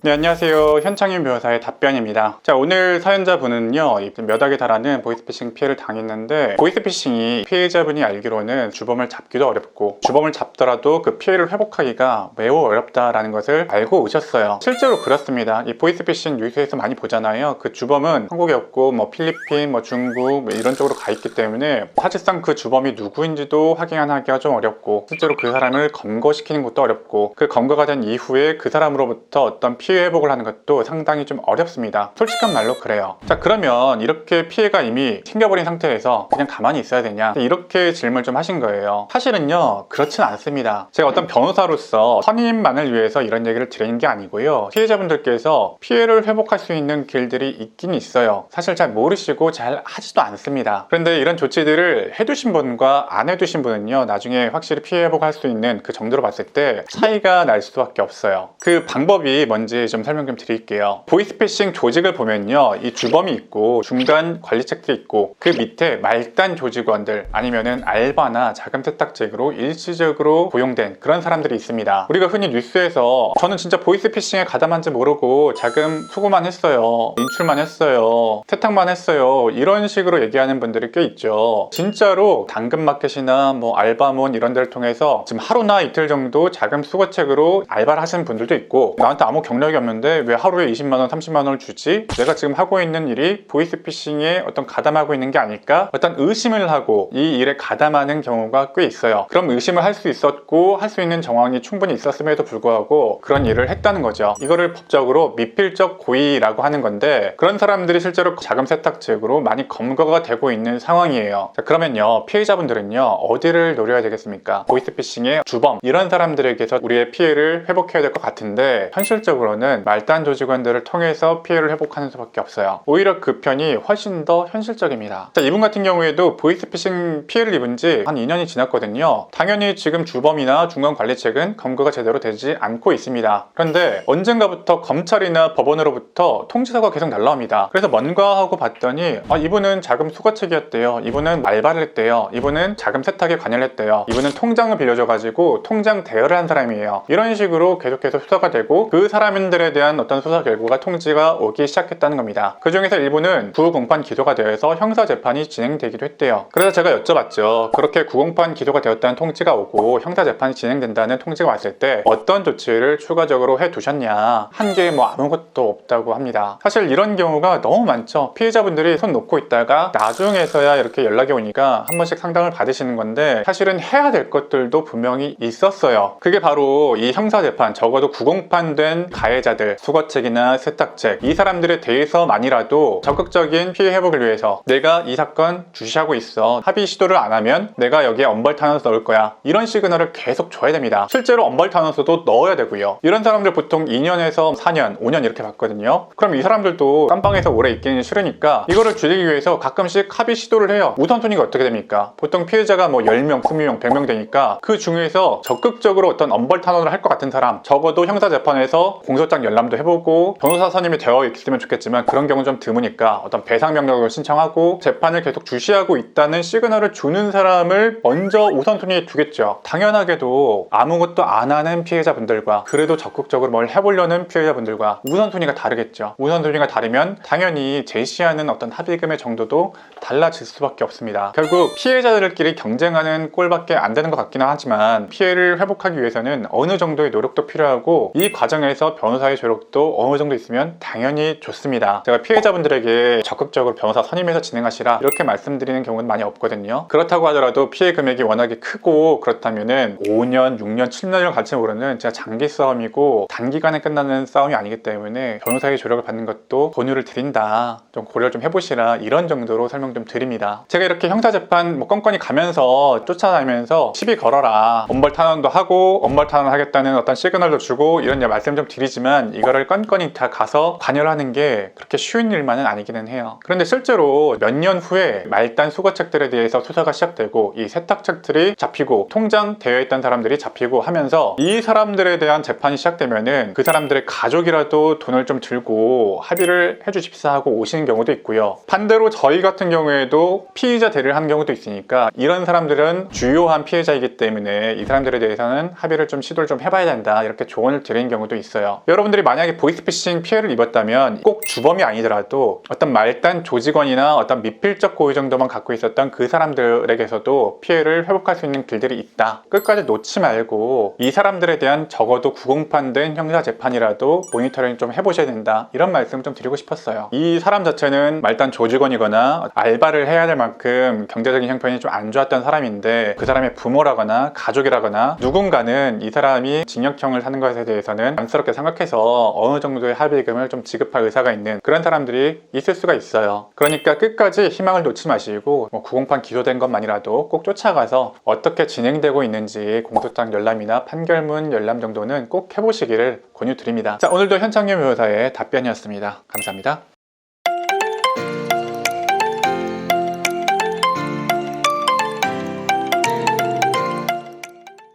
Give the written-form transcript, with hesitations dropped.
네, 안녕하세요. 현창윤 변호사의 답변입니다. 자, 오늘 사연자분은요, 몇 억에 달하는 보이스피싱 피해를 당했는데, 보이스피싱이 피해자분이 알기로는 주범을 잡기도 어렵고, 주범을 잡더라도 그 피해를 회복하기가 매우 어렵다라는 것을 알고 오셨어요. 실제로 그렇습니다. 이 보이스피싱 뉴스에서 많이 보잖아요. 그 주범은 한국에 없고, 필리핀, 중국, 이런 쪽으로 가 있기 때문에, 사실상 그 주범이 누구인지도 확인하기가 좀 어렵고, 실제로 그 사람을 검거시키는 것도 어렵고, 그 검거가 된 이후에 그 사람으로부터 어떤 피해 회복을 하는 것도 상당히 좀 어렵습니다. 솔직한 말로 그래요. 자, 그러면 이렇게 피해가 이미 생겨버린 상태에서 그냥 가만히 있어야 되냐, 이렇게 질문을 좀 하신 거예요. 사실은요, 그렇진 않습니다. 제가 어떤 변호사로서 선임만을 위해서 이런 얘기를 드리는 게 아니고요, 피해자분들께서 피해를 회복할 수 있는 길들이 있긴 있어요. 사실 잘 모르시고 잘 하지도 않습니다. 그런데 이런 조치들을 해두신 분과 안 해두신 분은요, 나중에 확실히 피해 회복할 수 있는 그 정도로 봤을 때 차이가 날 수밖에 없어요. 그 방법이 뭔지 좀 설명 좀 드릴게요. 보이스피싱 조직을 보면요, 이 주범이 있고 중간 관리책들이 있고, 그 밑에 말단 조직원들 아니면은 알바나 자금 세탁직으로 일시적으로 고용된 그런 사람들이 있습니다. 우리가 흔히 뉴스에서 저는 진짜 보이스피싱에 가담한지 모르고 자금 수고만 했어요, 인출만 했어요, 세탁만 했어요, 이런 식으로 얘기하는 분들이 꽤 있죠. 진짜로 당근마켓이나 알바몬 이런 데를 통해서 지금 하루나 이틀 정도 자금 수거책으로 알바를 하시는 분들도 있고, 나한테 아무 경력이 없는데 왜 하루에 20만원 30만원을 주지? 내가 지금 하고 있는 일이 보이스피싱에 어떤 가담하고 있는 게 아닐까? 어떤 의심을 하고 이 일에 가담하는 경우가 꽤 있어요. 그럼 의심을 할 수 있었고 할 수 있는 정황이 충분히 있었음에도 불구하고 그런 일을 했다는 거죠. 이거를 법적으로 미필적 고의라고 하는 건데, 그런 사람들이 실제로 자금 세탁책으로 많이 검거가 되고 있는 상황이에요. 자, 그러면요, 피해자분들은요, 어디를 노려야 되겠습니까? 보이스피싱의 주범, 이런 사람들에게서 우리의 피해를 회복해야 될 것 같은데, 현실적으로는 말단 조직원들을 통해서 피해를 회복하는 수밖에 없어요. 오히려 그 편이 훨씬 더 현실적입니다. 자, 이분 같은 경우에도 보이스피싱 피해를 입은 지 한 2년이 지났거든요. 당연히 지금 주범이나 중간관리책은 검거가 제대로 되지 않고 있습니다. 그런데 언젠가부터 검찰이나 법원으로부터 통지서가 계속 날라옵니다. 그래서 뭔가 하고 봤더니 이분은 자금 수거책이었대요, 이분은 알바를 했대요, 이분은 자금 세탁에 관여를 했대요, 이분은 통장을 빌려줘가지고 통장 대여를 한 사람이에요. 이런 식으로 계속해서 수사가 되고, 그 사람들에 대한 어떤 수사 결과가 통지가 오기 시작했다는 겁니다. 그 중에서 일부는 구공판 기소가 되어서 형사재판이 진행되기도 했대요. 그래서 제가 여쭤봤죠. 그렇게 구공판 기소가 되었다는 통지가 오고 형사재판이 진행된다는 통지가 왔을 때 어떤 조치를 추가적으로 해두셨냐? 한 게 아무것도 없다고 합니다. 사실 이런 경우가 너무 많죠. 피해자분들이 손 놓고 있다가 나중에서야 이렇게 연락이 오니까 한 번씩 상담을 받으시는 건데, 사실은 해야 될 것들도 분명히 있었어요. 그게 바로 이 형사재판, 적어도 구공판 된 가해자들, 수거책이나 세탁책, 이 사람들에 대해서만이라도 적극적인 피해 회복을 위해서 내가 이 사건 주시하고 있어, 합의 시도를 안 하면 내가 여기에 엄벌탄원서 넣을 거야, 이런 시그널을 계속 줘야 됩니다. 실제로 엄벌탄원서도 넣어야 되고요. 이런 사람들 보통 2년에서 4년, 5년 이렇게 받거든요. 그럼 이 사람들도 깜빵에서 오래 있기는 싫으니까 이거를 줄이기 위해서 가끔씩 합의 시도를 해요. 우선순위가 어떻게 됩니까? 보통 피해자가 10명, 20명, 100명 되니까 그 중에서 적극적으로 어떤 엄벌탄원을 할 것 같은 사람, 적어도 형사재판에서 공소장 열람도 해보고 변호사 선임이 되어 있으면 좋겠지만 그런 경우는 좀 드무니까 어떤 배상 명령을 신청하고 재판을 계속 주시하고 있다는 시그널을 주는 사람을 먼저 우선순위에 두겠죠. 당연하게도 아무것도 안 하는 피해자분들과 그래도 적극적으로 뭘 해보려는 피해자분들과 우선순위가 다르겠죠. 우선순위가 다르면 당연히 제시하는 어떤 합의금의 정도도 달라질 수밖에 없습니다. 결국 피해자들끼리 경쟁하는 꼴밖에 안 되는 것 같기는 하지만, 피해를 회복하기 위해서는 어느 정도의 노력도 필요하고, 이 과정에서 변호사의 조력도 어느 정도 있으면 당연히 좋습니다. 제가 피해자분들에게 적극적으로 변호사 선임해서 진행하시라 이렇게 말씀드리는 경우는 많이 없거든요. 그렇다고 하더라도 피해 금액이 워낙에 크고 그렇다면은 5년, 6년, 7년을 갈지 모르는 진짜 장기 싸움이고 단기간에 끝나는 싸움이 아니기 때문에 변호사의 조력을 받는 것도 권유를 드린다, 좀 고려를 좀 해보시라, 이런 정도로 설명 좀 드립니다. 제가 이렇게 형사재판 건건이 가면서 쫓아다니면서 시비 걸어라, 엄벌탄원도 하고 엄벌탄원 하겠다는 어떤 시그널도 주고 이런 말씀 좀 드리지만, 이거를 건건이 다 가서 관여를 하는 게 그렇게 쉬운 일만은 아니기는 해요. 그런데 실제로 몇 년 후에 말단 수거책들에 대해서 수사가 시작되고 이 세탁책들이 잡히고 통장 되어 있던 사람들이 잡히고 하면서 이 사람들에 대한 재판이 시작되면은 그 사람들의 가족이라도 돈을 좀 들고 합의를 해주십사 하고 오시는 경우도 있고요. 반대로 저희 같은 경우에도 피의자 대리를 하는 경우도 있으니까, 이런 사람들은 주요한 피해자이기 때문에 이 사람들에 대해서는 합의를 좀 시도를 좀 해봐야 된다, 이렇게 조언을 드리는 경우도 있어요. 여러분들이 만약에 보이스피싱 피해를 입었다면 꼭 주범이 아니더라도 어떤 말단 조직원이나 어떤 미필적 고의 정도만 갖고 있었던 그 사람들에게서도 피해를 회복할 수 있는 길들이 있다. 끝까지 놓지 말고 이 사람들에 대한 적어도 구공판된 형사재판이라도 모니터링 좀 해보셔야 된다. 이런 말씀 좀 드리고 싶었어요. 이 사람 자체는 말단 조직원이거나 알바를 해야 될 만큼 경제적인 형편이 좀 안 좋았던 사람인데 그 사람의 부모라거나 가족이라거나 누군가는 이 사람이 징역형을 하는 것에 대해서는 안쓰럽게 생각해서 어느 정도의 합의금을 좀 지급할 의사가 있는 그런 사람들이 있을 수가 있어요. 그러니까 끝까지 희망을 놓지 마시고 구공판 기소된 것만이라도 꼭 쫓아가서 어떻게 진행되고 있는지 공소장 열람이나 판결문 열람 정도는 꼭 해보시기를 권유드립니다. 자, 오늘도 현창윤 변호사의 답변이었습니다. 감사합니다.